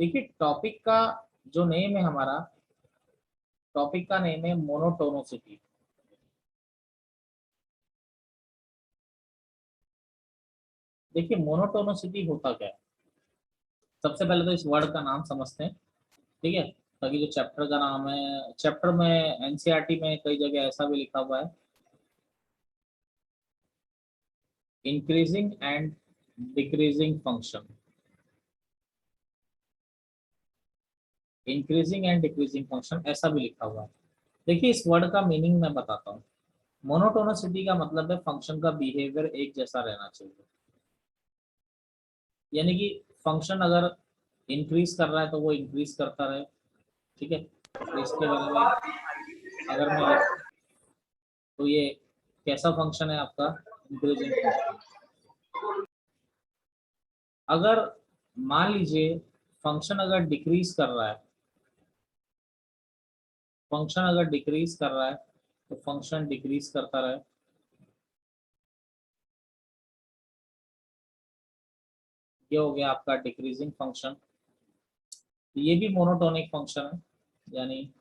देखिए टॉपिक का जो नेम है हमारा, टॉपिक का नेम है मोनोटोनिसिटी। देखिए मोनोटोनिसिटी होता क्या है, सबसे पहले तो इस वर्ड का नाम समझते हैं, ठीक है। ताकि जो चैप्टर का नाम है, चैप्टर में एनसीईआरटी में कई जगह ऐसा भी लिखा हुआ है, increasing and decreasing function. Increasing and decreasing function ऐसा भी लिखा हुआ है। देखिए इस वर्ड का मीनिंग मैं बताता हूँ। मोनोटोनिसिटी का मतलब है फंक्शन का बिहेवियर एक जैसा रहना चाहिए। यानी कि फंक्शन अगर इंक्रीज कर रहा है तो वो इंक्रीज करता रहे, ठीक है। तो इसके बारे में अगर मैं लिखूं तो ये कैसा फंक्शन है आपका, इंक्रीजिंग फंक्शन। अगर मान लीजिए फंक्शन अगर डिक्रीज कर रहा है, फंक्शन अगर डिक्रीज कर रहा है तो फंक्शन डिक्रीज करता रहे। ये हो गया आपका डिक्रीजिंग फंक्शन। ये भी मोनोटोनिक फंक्शन है, यानी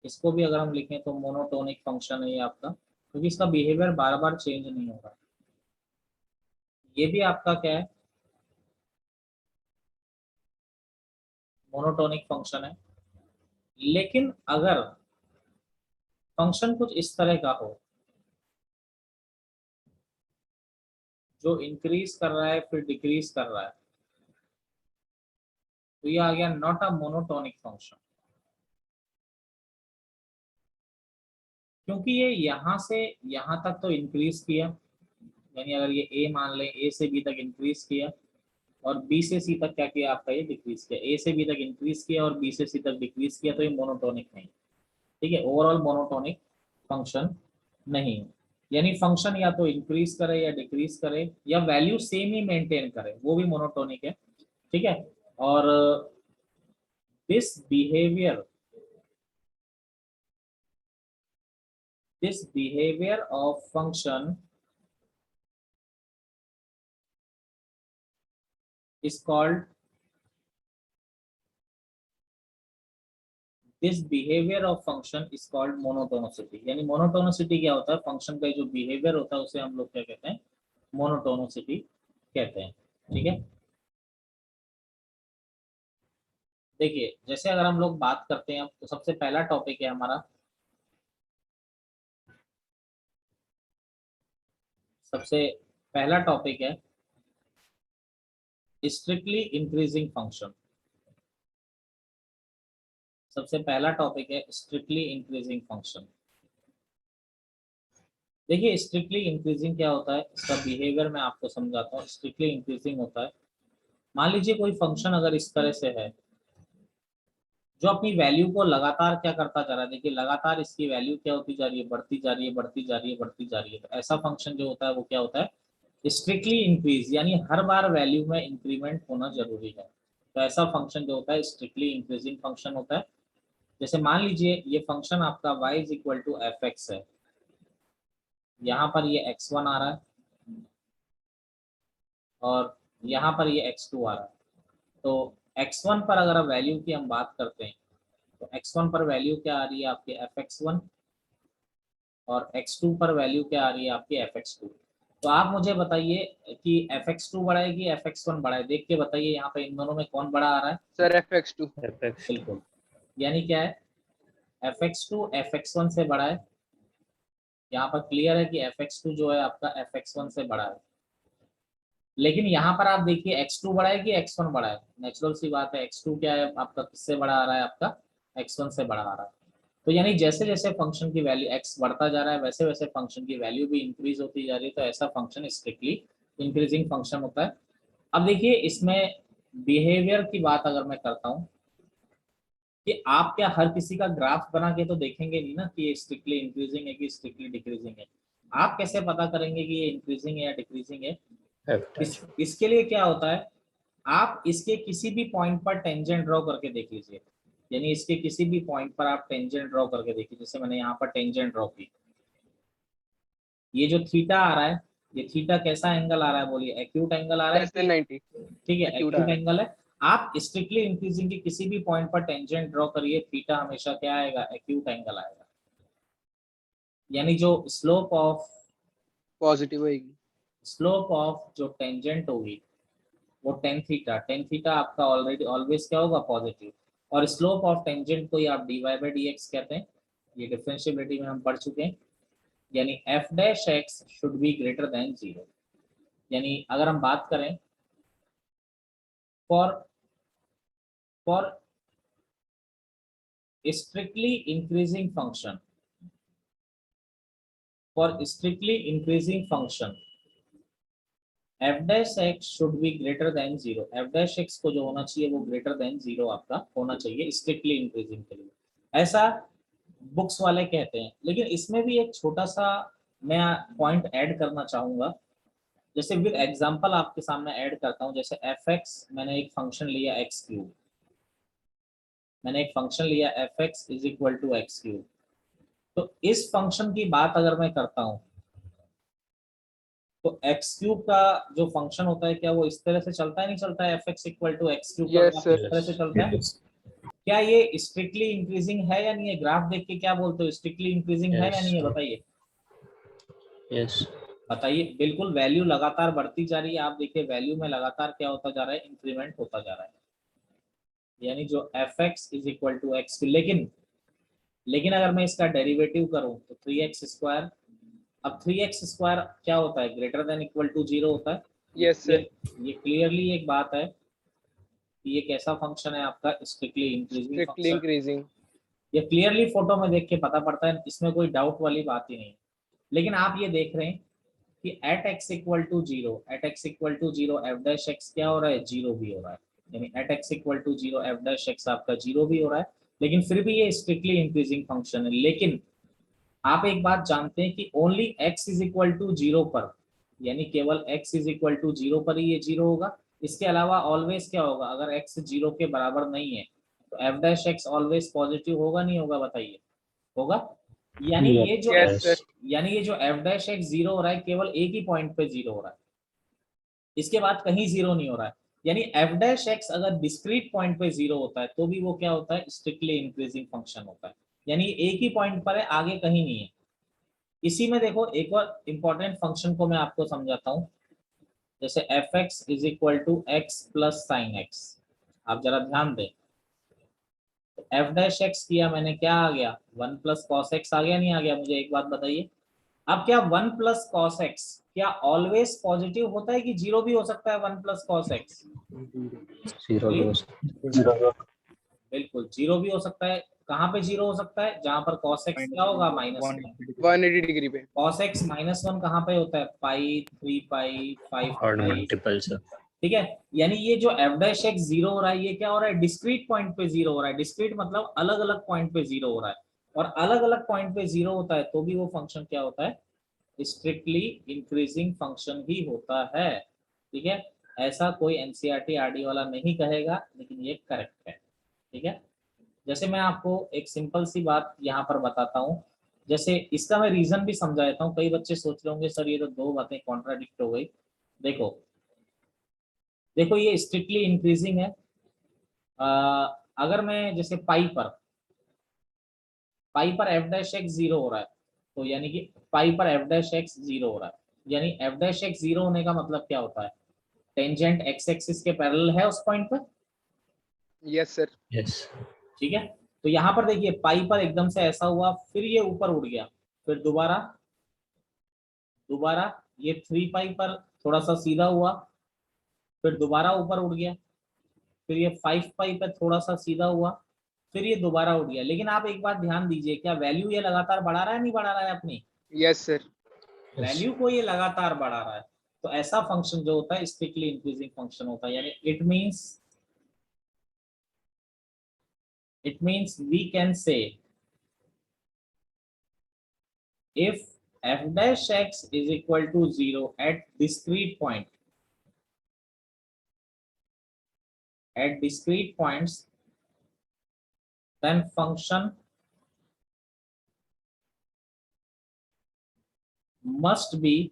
इसको भी अगर हम लिखें तो मोनोटोनिक फंक्शन है ये आपका, क्योंकि इसका बिहेवियर बार बार चेंज नहीं होगा। ये भी आपका क्या है, मोनोटोनिक फंक्शन है। लेकिन अगर फंक्शन कुछ इस तरह का हो जो इंक्रीज कर रहा है फिर डिक्रीज कर रहा है, तो ये आ गया नॉट अ मोनोटोनिक फंक्शन। क्योंकि ये यहाँ से यहाँ तक तो इंक्रीज किया, यानी अगर ये ए मान लें, ए से बी तक इंक्रीज किया और बी से सी तक क्या किया आपका, ये डिक्रीज किया। ए से बी तक इंक्रीज किया और बी से सी तक डिक्रीज किया, तो ये मोनोटोनिक नहीं, ठीक है, ओवरऑल मोनोटोनिक फंक्शन नहीं। यानी फंक्शन या तो इंक्रीज करे या डिक्रीज करे या वैल्यू सेम ही मेंटेन करे, वो भी मोनोटोनिक है, ठीक है। और this behaviour of function is called this behaviour of function is called monotonicity. यानी मोनोटोनिसिटी क्या होता है, फंक्शन का जो बिहेवियर होता है उसे हम लोग क्या कहते हैं, मोनोटोनिसिटी कहते हैं, ठीक है। देखिए जैसे अगर हम लोग बात करते हैं, तो सबसे पहला टॉपिक है हमारा, सबसे पहला टॉपिक है स्ट्रिक्टली इंक्रीजिंग फंक्शन। सबसे पहला टॉपिक है स्ट्रिक्टली इंक्रीजिंग फंक्शन। देखिए स्ट्रिक्टली इंक्रीजिंग क्या होता है, इसका बिहेवियर मैं आपको समझाता हूँ। स्ट्रिक्टली इंक्रीजिंग होता है, मान लीजिए कोई फंक्शन अगर इस तरह से है जो अपनी वैल्यू को लगातार क्या करता जा रहा है। देखिए लगातार इसकी वैल्यू क्या होती जा रही है, बढ़ती जा रही है, बढ़ती जा रही है, बढ़ती जा रही है। तो ऐसा फंक्शन जो होता है वो क्या होता है, स्ट्रिक्टली इंक्रीज, यानी हर बार वैल्यू में इंक्रीमेंट होना जरूरी है। तो ऐसा फंक्शन जो होता है स्ट्रिक्टली इंक्रीजिंग फंक्शन होता है। जैसे मान लीजिए ये फंक्शन आपका y is equal to F X है, यहाँ पर ये x1 आ रहा है और यहाँ पर ये x2 आ रहा है। तो x1 पर अगर आप वैल्यू की हम बात करते हैं तो x1 पर वैल्यू क्या आ रही है आपके fx1 और x2 पर वैल्यू क्या आ रही है आपकी fx2। तो आप मुझे बताइए कि fx2 बड़ा है कि fx1 बड़ा है, देख के बताइए यहाँ पे इन दोनों में कौन बड़ा आ रहा है। Sir fx2। बिल्कुल, यानी क्या है, fx2 fx1 से बड़ा है। यहाँ पर क्लियर है कि fx2 जो है आपका fx1 से बड़ा है। लेकिन यहाँ पर आप देखिए x2 बड़ा है कि x1 बड़ा है, नेचुरल सी बात है x2 क्या है आपका, किससे बड़ा आ रहा है आपका, x1 से बड़ा आ रहा है। तो यानी जैसे जैसे फंक्शन की वैल्यू x बढ़ता जा रहा है वैसे वैसे फंक्शन की वैल्यू भी इंक्रीज होती जा रही है। तो ऐसा फंक्शन स्ट्रिक्टली इंक्रीजिंग फंक्शन होता है। अब देखिए इसमें बिहेवियर की बात अगर मैं करता हूँ कि आप क्या हर किसी का ग्राफ बना के तो देखेंगे नहीं ना कि ये स्ट्रिक्टली इंक्रीजिंग है कि स्ट्रिक्टली डिक्रीजिंग है। आप कैसे पता करेंगे कि ये इंक्रीजिंग है या डिक्रीजिंग है, इसके लिए क्या होता है, आप इसके किसी भी पॉइंट पर टेंजेंट ड्रॉ करके देख लीजिए। यानी इसके किसी भी पॉइंट पर आप टेंजेंट ड्रॉ करके देखिए, जैसे मैंने यहाँ पर टेंजेंट ड्रॉ की, ये जो थीटा आ रहा है, ये थीटा कैसा एंगल आ रहा है बोलिए, एक्यूट एंगल आ रहा है, less than 90। ठीक है, acute आ एक्यूट रहा है। एंगल है। आप स्ट्रिक्टली इंक्रीजिंग की किसी भी पॉइंट पर टेंजेंट ड्रॉ करिए, थीटा हमेशा क्या आएगा, एक्यूट एंगल आएगा। यानी जो पॉजिटिव होगी। स्लोप ऑफ जो टेंजेंट होगी वो टेन थीटा आपका ऑलरेडी ऑलवेज क्या होगा, पॉजिटिव। और स्लोप ऑफ टेंजेंट को ही आप dy बाई डी एक्स कहते हैं, ये डिफरेंशिएबिलिटी में हम पढ़ चुके हैं। यानी F dash x should be greater than 0। यानी अगर हम बात करें for for strictly increasing function, for strictly increasing function F dash x should be greater than 0। F dash x को जो होना चाहिए वो ग्रेटर देन 0 आपका होना चाहिए स्ट्रिक्टली इंक्रीजिंग के लिए, ऐसा बुक्स वाले कहते हैं। लेकिन इसमें भी एक छोटा सा मैं पॉइंट ऐड करना चाहूंगा, जैसे विद एग्जांपल आपके सामने ऐड करता हूं। जैसे एफ एक्स, मैंने एक फंक्शन लिया एक्स क्यूब, मैंने एक फंक्शन लिया F X is equal to X cube. तो इस फंक्शन की बात अगर मैं करता हूं तो एक्स क्यूब का जो फंक्शन होता है क्या वो इस तरह से चलता है, नहीं चलता है, F X equal to X cube का यस ग्राफ इस सर। तरह से चलता है। क्या ये स्ट्रिक्टली इंक्रीजिंग है या नहीं है? ग्राफ देख के क्या बोलते हो, स्ट्रिक्टली इंक्रीजिंग है या नहीं है, बताइए। यस बताइए, बिल्कुल वैल्यू लगातार बढ़ती जा रही है। आप देखिए वैल्यू में लगातार क्या होता जा रहा है, इंक्रीमेंट होता जा रहा है। यानी जो F X is equal to X, लेकिन अगर मैं इसका डेरिवेटिव करूं तो 3x²। अब 3x² क्या होता है, ग्रेटर देन इक्वल टू 0 होता है। Yes sir. ये क्लियरली एक बात है कि ये कैसा फंक्शन है आपका, strictly increasing strictly function. Increasing. ये क्लियरली फोटो में देख के पता पड़ता है, इसमें कोई डाउट वाली बात ही नहीं। लेकिन आप ये देख रहे हैं कि at X equal to zero, at X equal to zero F dash X क्या हो रहा है, जीरो भी हो रहा है। यानी at X equal to zero F dash X आपका जीरो भी हो रहा है, लेकिन फिर भी ये स्ट्रिक्टली इंक्रीजिंग फंक्शन है। लेकिन आप एक बात जानते हैं कि only X is equal to zero पर, यानी केवल X is equal to zero पर ही ये जीरो होगा। इसके अलावा ऑलवेज क्या होगा, अगर एक्स जीरो के बराबर नहीं है तो F dash x always positive होगा, नहीं होगा, बताइए। होगा। यानी ये जो यस सर। यानी ये जो एफ डैश एक्स जीरो हो रहा है केवल एक ही पॉइंट पे जीरो हो रहा है, इसके बाद कहीं जीरो नहीं हो रहा है। यानी एफ डैश एक्स अगर डिस्क्रीट पॉइंट पे जीरो होता है तो भी वो क्या होता है, स्ट्रिक्टली इंक्रीजिंग फंक्शन होता है। यानी एक ही पॉइंट पर है, आगे कहीं नहीं है। इसी में देखो एक और इंपॉर्टेंट फंक्शन को मैं आपको समझाता हूँ। जैसे F X is equal to X plus sine X, आप जरा ध्यान दें। तो एफ डैश एक्स किया मैंने, क्या आ गया, वन प्लस कॉस एक्स आ गया, नहीं आ गया, मुझे एक बात बताइए। अब क्या वन प्लस कॉस एक्स क्या ऑलवेज पॉजिटिव होता है कि जीरो भी हो सकता है, वन प्लस कॉस एक्स? बिल्कुल जीरो भी हो सकता है। कहाँ पे जीरो हो सकता है, जहां पर कॉस एक्स क्या होगा, -1। 180 डिग्री पे। कॉस एक्स -1 कहाँ पे होता है, पाई, 3 पाई, 5 और पाई। Multiple sir. ठीक है। यानी ये जो एफ डैश एक्स जीरो हो रहा है ये क्या हो रहा है, डिस्क्रीट पॉइंट पे जीरो हो रहा है। डिस्क्रीट मतलब अलग अलग पॉइंट पे जीरो हो रहा है, और अलग अलग पॉइंट पे जीरो होता है तो भी वो फंक्शन क्या होता है, स्ट्रिक्टली इंक्रीजिंग फंक्शन ही होता है। ठीक है। ऐसा कोई एनसीईआरटी आरडी वाला नहीं कहेगा, लेकिन ये करेक्ट है। ठीक है। जैसे मैं आपको एक सिंपल सी बात यहाँ पर बताता हूँ, जैसे इसका मैं रीजन भी समझा देता हूँ। कई बच्चे सोच रहे होंगे सर ये तो दो बातें कॉन्ट्राडिक्ट हो गई। देखो देखो ये स्ट्रिक्टली इंक्रीजिंग है। अगर मैं जैसे पाई पर एफ डैश एक्स जीरो हो रहा है, तो यानी कि पाई पर एफ डैश एक्स जीरो हो रहा है, यानी एफ डैश एक्स जीरो होने का मतलब क्या होता है, टेंजेंट एक्स एक्सिस के पैरेलल है उस पॉइंट पर। Yes sir. यस ठीक है। तो यहाँ पर देखिए पाई पर एकदम से ऐसा हुआ, फिर ये ऊपर उड़ गया, फिर दोबारा दोबारा ये 3 पाई पर थोड़ा सा सीधा हुआ, फिर दोबारा ऊपर उड़ गया, फिर ये 5 पाई पर थोड़ा सा सीधा हुआ, फिर ये दोबारा उड़ गया। लेकिन आप एक बात ध्यान दीजिए, क्या वैल्यू ये लगातार बढ़ा रहा है, नहीं बढ़ा रहा है अपनी यस सर। वैल्यू को, ये लगातार बढ़ा रहा है। तो ऐसा फंक्शन जो होता है स्ट्रिक्टली इंक्रीजिंग फंक्शन होता है। यानी it means we can say if f dash x is equal to 0 at discrete points, then function must be,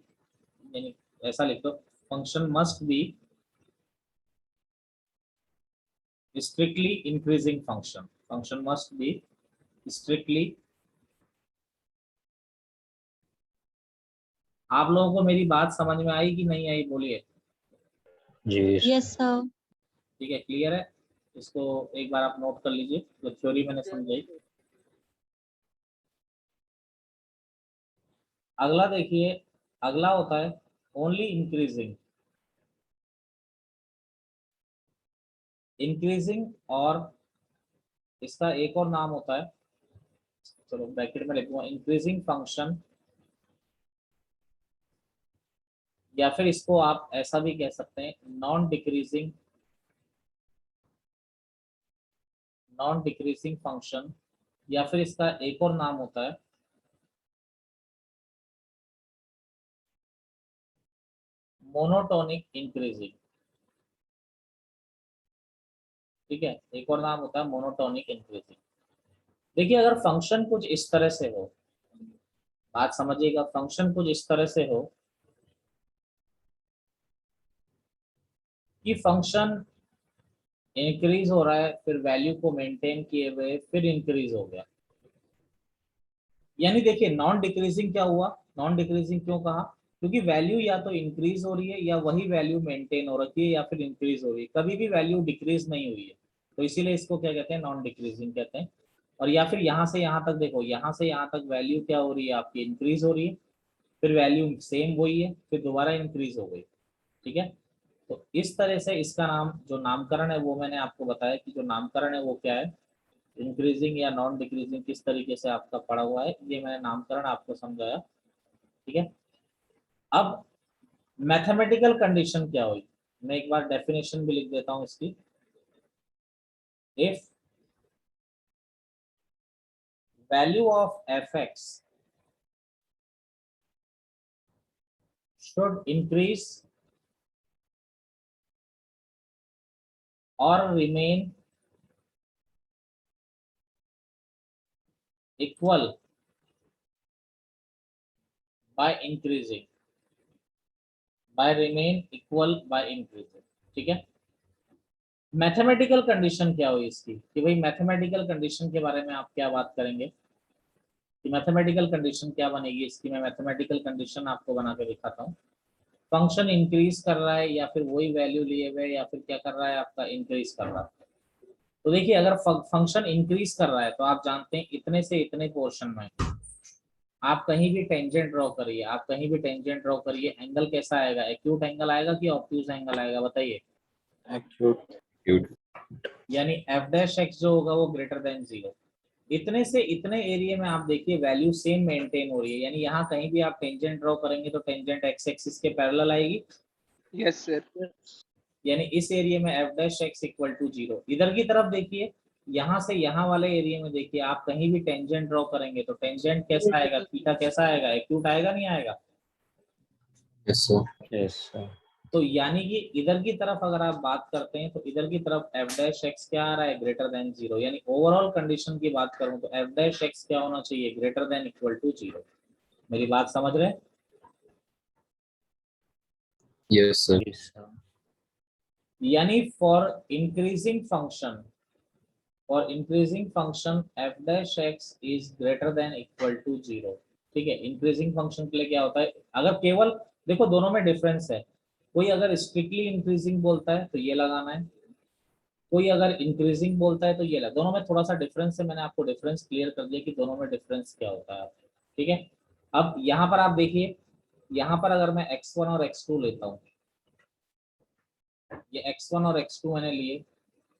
यानी ऐसा लिख दो, function must be strictly increasing function. Function must be strictly. आप लोगों को मेरी बात समझ में आई कि नहीं आई, बोलिए। जी Yes, sir. ठीक है, क्लियर है। इसको एक बार आप नोट कर लीजिए, जो थ्योरी मैंने समझाई। अगला देखिए, अगला होता है ओनली इंक्रीजिंग। इंक्रीजिंग, और इसका एक और नाम होता है, चलो ब्रैकेट में लिखूंगा, इंक्रीजिंग फंक्शन, या फिर इसको आप ऐसा भी कह सकते हैं non decreasing, non decreasing function, या फिर इसका एक और नाम होता है मोनोटोनिक इंक्रीजिंग। ठीक है, एक और नाम होता है मोनोटोनिक इंक्रीजिंग। देखिए, अगर फंक्शन कुछ इस तरह से हो, बात समझिएगा, फंक्शन कुछ इस तरह से हो कि फंक्शन इंक्रीज हो रहा है, फिर वैल्यू को मेंटेन किए हुए फिर इंक्रीज हो गया, यानी देखिए नॉन डिक्रीजिंग क्या हुआ, नॉन डिक्रीजिंग क्यों कहा, क्योंकि वैल्यू या तो इंक्रीज हो रही है या वही वैल्यू मेंटेन हो रखी है या फिर इंक्रीज हो रही है, कभी भी वैल्यू डिक्रीज नहीं हुई है, तो इसीलिए इसको क्या कहते हैं, नॉन डिक्रीजिंग कहते हैं। और या फिर यहाँ से यहाँ तक देखो, यहाँ से यहाँ तक वैल्यू क्या हो रही है आपकी, इंक्रीज हो रही है, फिर वैल्यू सेम वही है, फिर दोबारा इंक्रीज हो गई। ठीक है, तो इस तरह से इसका नाम, जो नामकरण है वो मैंने आपको बताया कि जो नामकरण है वो क्या है, इंक्रीजिंग या नॉन डिक्रीजिंग किस तरीके से आपका पड़ा हुआ है, ये मैंने नामकरण आपको समझाया। ठीक है, अब मैथमेटिकल कंडीशन क्या हुई, मैं एक बार डेफिनेशन भी लिख देता हूं इसकी। If value of F x should increase or remain equal by increasing, by remain equal by increasing। ठीक है, मैथमेटिकल कंडीशन क्या हुई इसकी, कि भाई मैथमेटिकल कंडीशन के बारे में आप क्या बात करेंगे, कि मैथमेटिकल कंडीशन क्या बनेगी इसकी। मैं मैथमेटिकल कंडीशन आपको बना के दिखाता हूँ। फंक्शन इंक्रीज कर रहा है या फिर वही वैल्यू लिए हुए, या फिर क्या कर रहा है आपका, इंक्रीज कर रहा है। तो देखिए, अगर फंक्शन इंक्रीज कर रहा है तो आप जानते हैं इतने से इतने पोर्शन में आप कहीं भी टेंजेंट ड्रॉ करिए, आप कहीं भी टेंजेंट ड्रॉ करिए, एंगल कैसा आएगा, एक्यूट एंगल आएगा कि ऑब्ट्यूज एंगल आएगा, बताइए। एक्यूट। यानी एफ डैश एक्स जो होगा वो ग्रेटर देन 0। इतने से इतने एरिया में आप देखिए वैल्यू सेम मेंटेन हो रही है, यानी यहाँ कहीं भी आप टेंजेंट ड्रॉ करेंगे तो टेंजेंट एक्स एक्सिस के पैरेलल आएगी। Yes sir. यानी इस एरिया में F dash X equal to 0। इधर की तरफ देखिए, यहाँ से यहाँ वाले एरिया में देखिए, आप कहीं भी टेंजेंट ड्रॉ करेंगे तो टेंजेंट कैसा आएगा, थीटा कैसा आएगा, एक्यूट आएगा नहीं आएगा। Yes sir. Yes sir. तो यानी कि इधर की तरफ अगर आप बात करते हैं तो इधर की तरफ एफ डैश एक्स क्या आ रहा है, ग्रेटर देन 0। यानी ओवरऑल कंडीशन की बात करूं तो एफ डैश एक्स क्या होना चाहिए, ग्रेटर देन इक्वल टू 0। मेरी बात समझ रहे हैं? Yes sir. यानी for increasing function, for increasing function F dash X is greater than equal to 0। ठीक है, इंक्रीजिंग फंक्शन के लिए क्या होता है, अगर केवल देखो दोनों में डिफरेंस है, कोई अगर स्ट्रिक्टली इंक्रीजिंग बोलता है तो ये लगाना है, कोई अगर इंक्रीजिंग बोलता है तो ये दोनों में थोड़ा सा डिफरेंस है। मैंने आपको डिफरेंस क्लियर कर दिया कि दोनों में डिफरेंस क्या होता है। ठीक है, अब यहाँ पर आप देखिए, यहाँ पर अगर मैं x1 और x2 लेता हूँ, ये x1 और x2 मैंने लिए,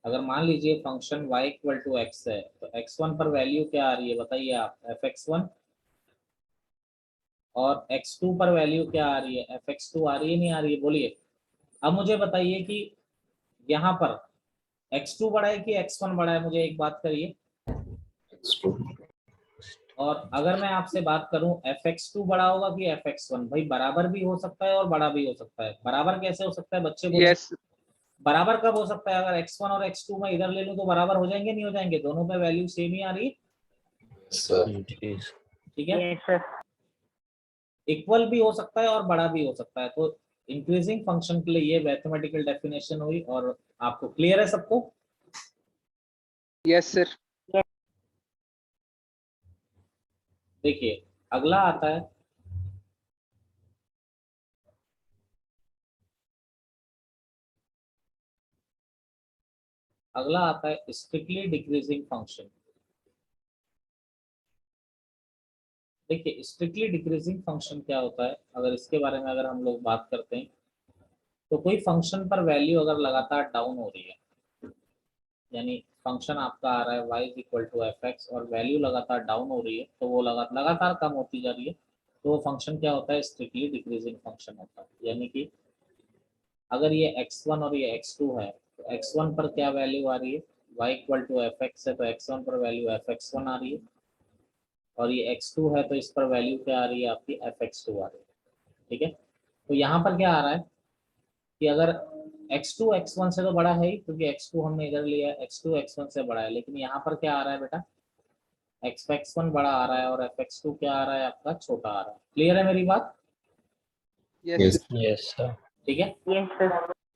अगर मान लीजिए function y equal to x है तो x1 पर वैल्यू क्या आ रही है बताइए आप, fx1, और x2 पर वैल्यू क्या आ रही है, fx2 आ रही है नहीं आ रही है, बोलिए। अब मुझे बताइए कि यहाँ पर x2 बड़ा है कि x1 बड़ा है, मुझे एक बात करिए। और अगर मैं आपसे बात करूं fx2 बड़ा होगा कि fx1, भाई बराबर भी हो सकता है और बड़ा भी हो सकता है। बराबर कैसे हो सकता है बच्चे बोलिए? यस। बराबर कब हो सकता है, अगर x1 और x2 मैं इधर ले लूं तो बराबर हो जाएंगे नहीं हो जाएंगे, दोनों पे वैल्यू सेम ही आ रही है। ठीक है, इक्वल भी हो सकता है और बड़ा भी हो सकता है। तो इंक्रीजिंग फंक्शन के लिए ये मैथमेटिकल डेफिनेशन हुई, और आपको क्लियर है सबको? Yes, sir. देखिए अगला आता है स्ट्रिक्टली डिक्रीजिंग फंक्शन। देखिए स्ट्रिक्टली डिक्रीजिंग फंक्शन क्या होता है, अगर इसके बारे में अगर हम लोग बात करते हैं तो कोई फंक्शन पर वैल्यू अगर लगातार डाउन हो रही है, यानी फंक्शन आपका आ रहा है y is equal to F X और वैल्यू लगातार डाउन हो रही है, तो वो लगातार कम होती जा रही है, तो वो फंक्शन क्या होता है, स्ट्रिक्टली डिक्रीजिंग फंक्शन होता है। यानी कि अगर ये x1 और ये x2 है, तो x1 पर क्या वैल्यू आ रही है, y equal to F X है, तो x1 पर वैल्यू एफ एक्स वन आ रही है, और ये x2 है तो इस पर वैल्यू क्या आ रही है आपकी एफ एक्स टू आ रही है। ठीक है, तो यहाँ पर क्या आ रहा है कि अगर x2 x1 से तो बड़ा है ही, क्योंकि x2 हमने इधर लिया है, x2 x1 से बड़ा है, लेकिन यहाँ पर क्या आ रहा है बेटा, x1 बड़ा आ रहा है और fx2 क्या आ रहा है आपका छोटा आ रहा है। क्लियर है मेरी बात? Yes, Yes. sir. Yes, sir. ठीक है,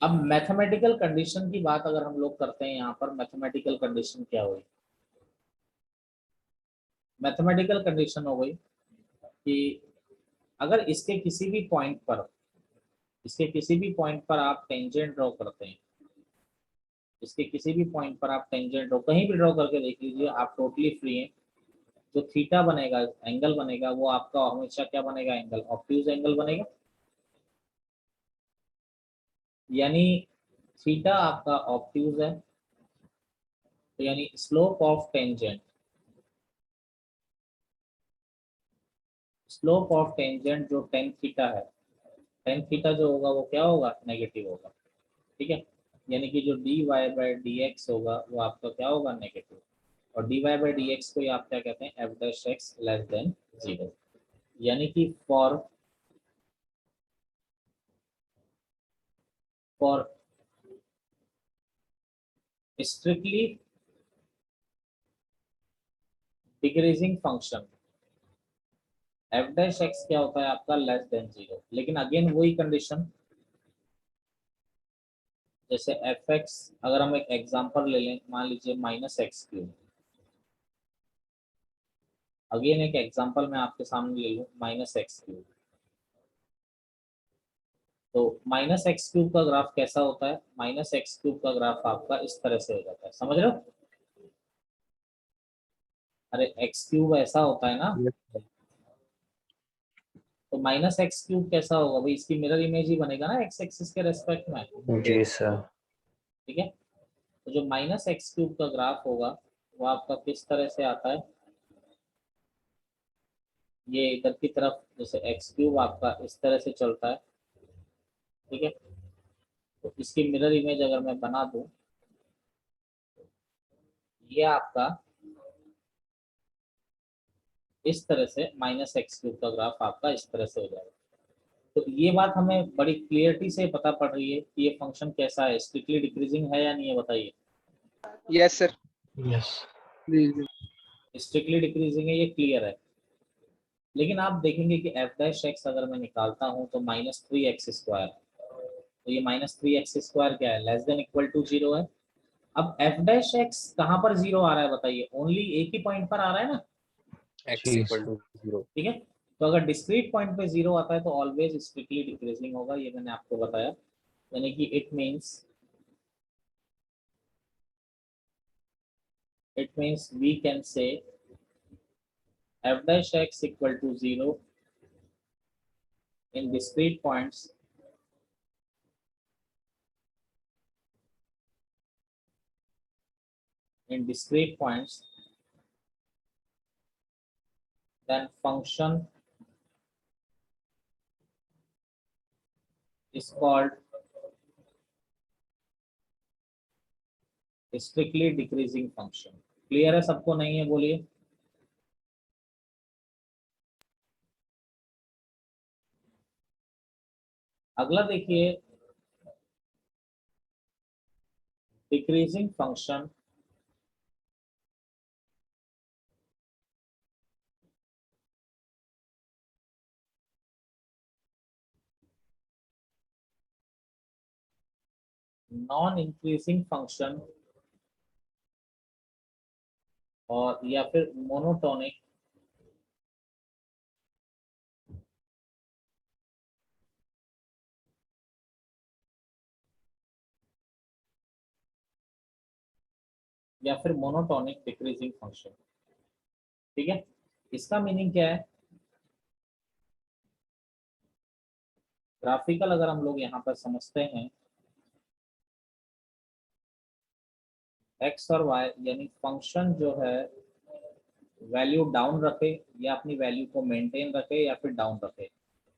अब मैथमेटिकल कंडीशन की बात अगर हम लोग करते हैं, यहाँ पर मैथमेटिकल कंडीशन क्या हुई, मैथमेटिकल कंडीशन हो गई कि अगर इसके किसी भी पॉइंट पर आप टेंजेंट ड्रॉ करते हैं, इसके किसी भी पॉइंट पर आप टेंजेंट ड्रॉ कहीं भी ड्रॉ करके देख लीजिए, आप टोटली फ्री हैं, जो थीटा बनेगा, एंगल बनेगा, वो आपका हमेशा क्या बनेगा, एंगल, ऑब्ट्यूज एंगल बनेगा। यानी थीटा आपका ऑब्ट्यूज है, तो यानी स्लोप ऑफ टेंजेंट जो टेन थीटा है, टेन थीटा जो होगा वो क्या होगा, नेगेटिव होगा। ठीक है, यानी कि जो dy बाई डी एक्स होगा वो आपका क्या होगा, नेगेटिव, और dy बाई डी एक्स को आप क्या कहते हैं, F dash X less than zero. यानी कि for strictly decreasing function F dash X क्या होता है आपका, लेस देन जीरो। लेकिन अगेन वही कंडीशन, जैसे एफ एक्स, अगर हम एक एग्जांपल ले लें, मान लीजिए माइनस एक्स क्यूब, अगेन एक एग्जांपल मैं आपके सामने ले लूं, माइनस एक्स क्यूब, तो माइनस एक्स क्यूब का ग्राफ कैसा होता है, माइनस एक्स क्यूब का ग्राफ आपका इस तरह से हो जाता है, समझ रहे हो? अरे एक्स क्यूब ऐसा होता है ना, Yes, sir. तो माइनस एक्स क्यूब कैसा होगा भाई, इसकी मिरर इमेज ही बनेगा ना एक्स एक्सिस के रेस्पेक्ट में। जी सर। ठीक है, तो जो माइनस एक्स क्यूब का ग्राफ होगा वो आपका किस तरह से आता है, ये इधर की तरफ, जैसे एक्स क्यूब आपका इस तरह से चलता है। ठीक है, तो इसकी मिरर इमेज अगर मैं बना दूं, ये आपका इस तरह से माइनस एक्स क्यूब का ग्राफ आपका इस तरह से हो जाएगा। तो ये बात हमें बड़ी क्लियरिटी से पता पड़ रही है कि ये फंक्शन कैसा है, स्ट्रिक्टली डिक्रीजिंग है या नहीं है, बताइए। Yes, sir. Yes. जी जी. स्ट्रिक्टली डिक्रीजिंग है, ये क्लियर है। लेकिन आप देखेंगे कि एफ डैश एक्स अगर मैं निकालता हूं तो माइनस थ्री एक्स स्क्वायर, तो ये माइनस थ्री एक्स स्क्वायर क्या है, less than equal to zero है। अब एफ डैश एक्स कहाँ पर जीरो आ रहा है बताइए, ओनली एक ही पॉइंट पर आ रहा है ना। X equal to 0. ठीक है, तो अगर डिस्क्रीट पॉइंट पे जीरो आता है तो ऑलवेज स्ट्रिक्टली डिक्रीजिंग होगा, ये मैंने आपको बताया। यानी कि it means we can say f dash x equal to 0 in discrete points then function is called strictly decreasing function। Clear है सबको, नहीं है बोलिए। अगला देखिए, decreasing function non increasing function और या फिर मोनोटोनिक या फिर मोनोटोनिक डिक्रीजिंग फंक्शन। ठीक है, इसका मीनिंग क्या है? ग्राफिकल अगर हम लोग यहाँ पर समझते हैं, एक्स और वाई यानी फंक्शन जो है वैल्यू डाउन रखे या अपनी वैल्यू को मेंटेन रखे या फिर डाउन रखे।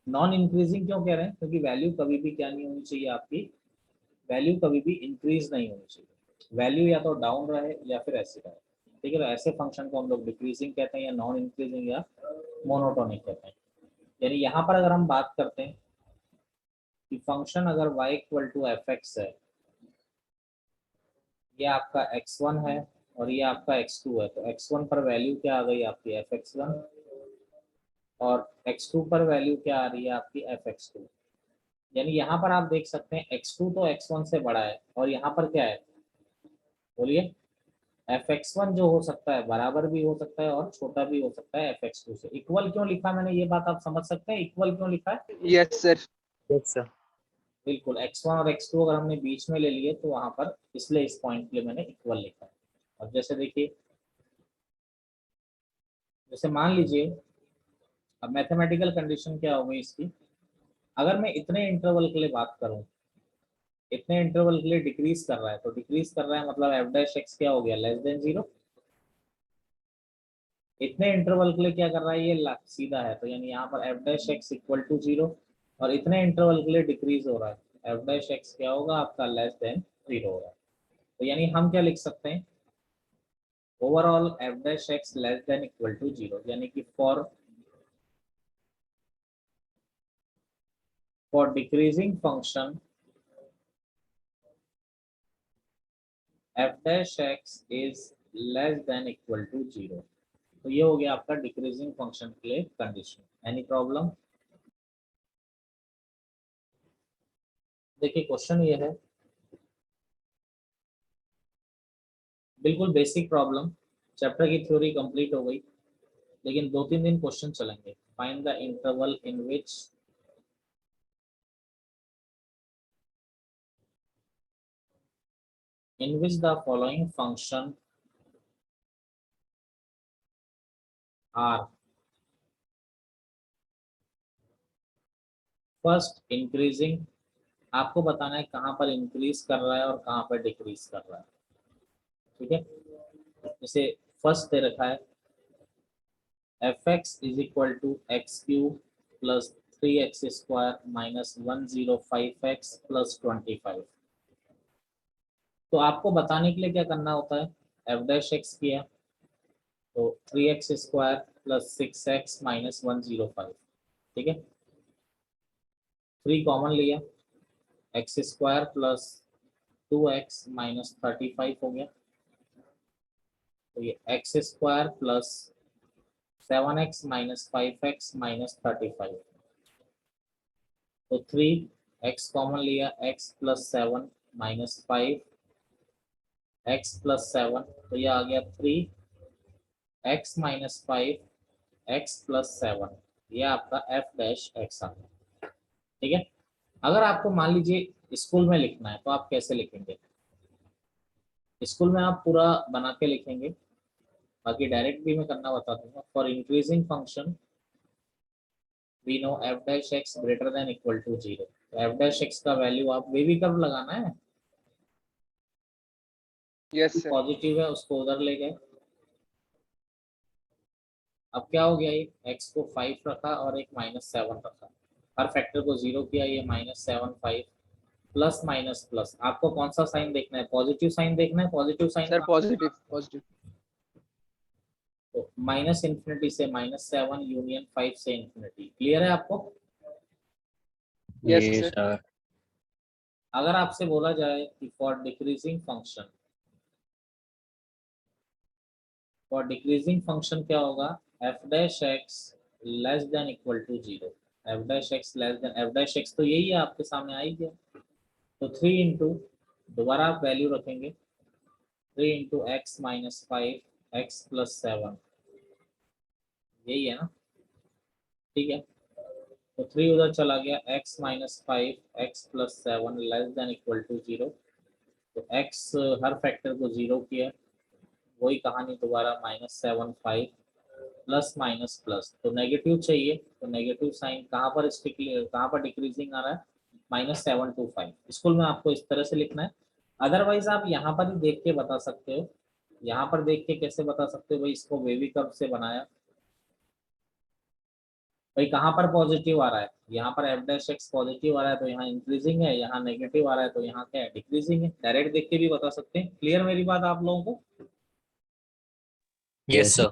नॉन इंक्रीजिंग क्यों कह रहे हैं? क्योंकि वैल्यू कभी भी क्या नहीं होनी चाहिए, आपकी वैल्यू कभी भी इंक्रीज नहीं होनी चाहिए। वैल्यू या तो डाउन रहे या फिर ऐसे रहे। ठीक है, तो ऐसे फंक्शन को हम लोग डिक्रीजिंग कहते हैं या नॉन इंक्रीजिंग या मोनोटोनिक कहते हैं। यानी यहाँ पर अगर हम बात करते हैं कि फंक्शन अगर y equal to F X है, ये आपका x1 है और ये आपका x2 है, तो x1 पर वैल्यू क्या आ गई आपकी fx1 और x2 पर वैल्यू क्या आ रही है आपकी fx2। यानी यहाँ पर आप देख सकते हैं x2 तो x1 से बड़ा है और यहाँ पर क्या है, बोलिए, fx1 जो हो सकता है बराबर भी हो सकता है और छोटा भी हो सकता है fx2 से। इक्वल क्यों लिखा मैंने, ये बात आप समझ सकते हैं इक्वल क्यों लिखा है? Yes sir. Yes, sir. बिल्कुल, x1 और x2 अगर हमने बीच में ले लिए तो वहां पर इसलिए इस पॉइंट के लिए मैंने इक्वल लिखा है। अब जैसे देखिए, जैसे मान लीजिए, अब मैथमेटिकल कंडीशन क्या होगी इसकी, अगर मैं इतने इंटरवल के लिए बात करूं, इतने इंटरवल के लिए डिक्रीज कर रहा है, तो डिक्रीज कर रहा है मतलब एफ डैश एक्स क्या हो गया, लेस देन 0। इतने इंटरवल के लिए क्या कर रहा है, ये सीधा है, तो यानी यहाँ पर F dash X equal to 0। और इतने इंटरवल के लिए डिक्रीज हो रहा है, एफ डैश एक्स क्या होगा आपका, लेस देन 0 होगा। तो यानी हम क्या लिख सकते हैं, overall F dash X less than equal to 0, यानी कि for decreasing function F dash X is less than equal to 0। तो ये हो गया आपका डिक्रीजिंग फंक्शन के लिए कंडीशन। Any problem? देखिए क्वेश्चन ये है, बिल्कुल बेसिक प्रॉब्लम, चैप्टर की थ्योरी कंप्लीट हो गई, लेकिन 2-3 दिन क्वेश्चन चलेंगे। Find the interval in which the following function are first increasing, आपको बताना है कहाँ पर इंक्रीज कर रहा है और कहाँ पर डिक्रीज कर रहा है। ठीक है, जैसे फर्स्ट दे रखा है F X is equal to X cube plus 3x² minus 105x plus 25। तो आपको बताने के लिए क्या करना होता है, एफ डैश एक्स किया तो 3x² प्लस 6x माइनस 105। ठीक है, 3 कॉमन लिया, x² प्लस 2x माइनस 35 हो गया, तो ये x² plus 7x minus 5x minus 35। तो 3x कॉमन लिया, x plus 7 minus 5 x plus 7, तो ये आ गया 3x माइनस 5 x प्लस 7, ये आपका f डैश x आ गया। ठीक है, अगर आपको मान लीजिए स्कूल में लिखना है तो आप कैसे लिखेंगे, स्कूल में आप पूरा बना के लिखेंगे, बाकी डायरेक्ट भी मैं करना बता दूंगा। For increasing function we know F dash X greater than equal to 0। तो एफ डैश एक्स का वैल्यू आप बेबी कर्व लगाना है, यस सर। पॉजिटिव है उसको उधर ले गए। अब क्या हो गया, ये एक्स को 5 रखा और एक -7 रखा, हर फैक्टर को 0 किया, ये -7 5 प्लस माइनस प्लस, आपको कौन सा साइन देखना है, पॉजिटिव साइन देखना है, positive sign sir positive positive. तो माइनस इन्फिनिटी से -7 यूनियन 5 से इन्फिनिटी। क्लियर है आपको? Yes Yes, sir. sir. अगर आपसे बोला जाए कि फॉर डिक्रीजिंग फंक्शन क्या होगा, F dash X less than equal to 0, F dash X less than, F dash X तो यही है आपके सामने आई गया, तो 3 इंटू, दोबारा आप वैल्यू रखेंगे, 3 into x minus 5 x plus 7, यही है ना, ठीक है। तो 3 उधर चला गया, x minus 5 x plus 7 less than equal to 0। तो x हर फैक्टर को 0 किया, वही कहानी दोबारा, -7 5 प्लस माइनस प्लस, तो नेगेटिव चाहिए, तो नेगेटिव साइन कहाँ पर डिक्रीजिंग आ रहा है, -7 to 5। स्कूल में आपको इस तरह से लिखना है, अदरवाइज आप यहाँ पर ही देख के बता सकते हो। यहाँ पर देख के कैसे बता सकते हो भाई, इसको वेवी कर्व से बनाया, भाई कहाँ पर पॉजिटिव आ रहा है, यहाँ पर एफ डैश एक्स पॉजिटिव आ रहा है तो यहाँ इंक्रीजिंग है, यहाँ नेगेटिव आ रहा है तो यहाँ क्या है, डिक्रीजिंग है। डायरेक्ट देख के भी बता सकते हैं। क्लियर मेरी बात आप लोगों को? Yes, sir.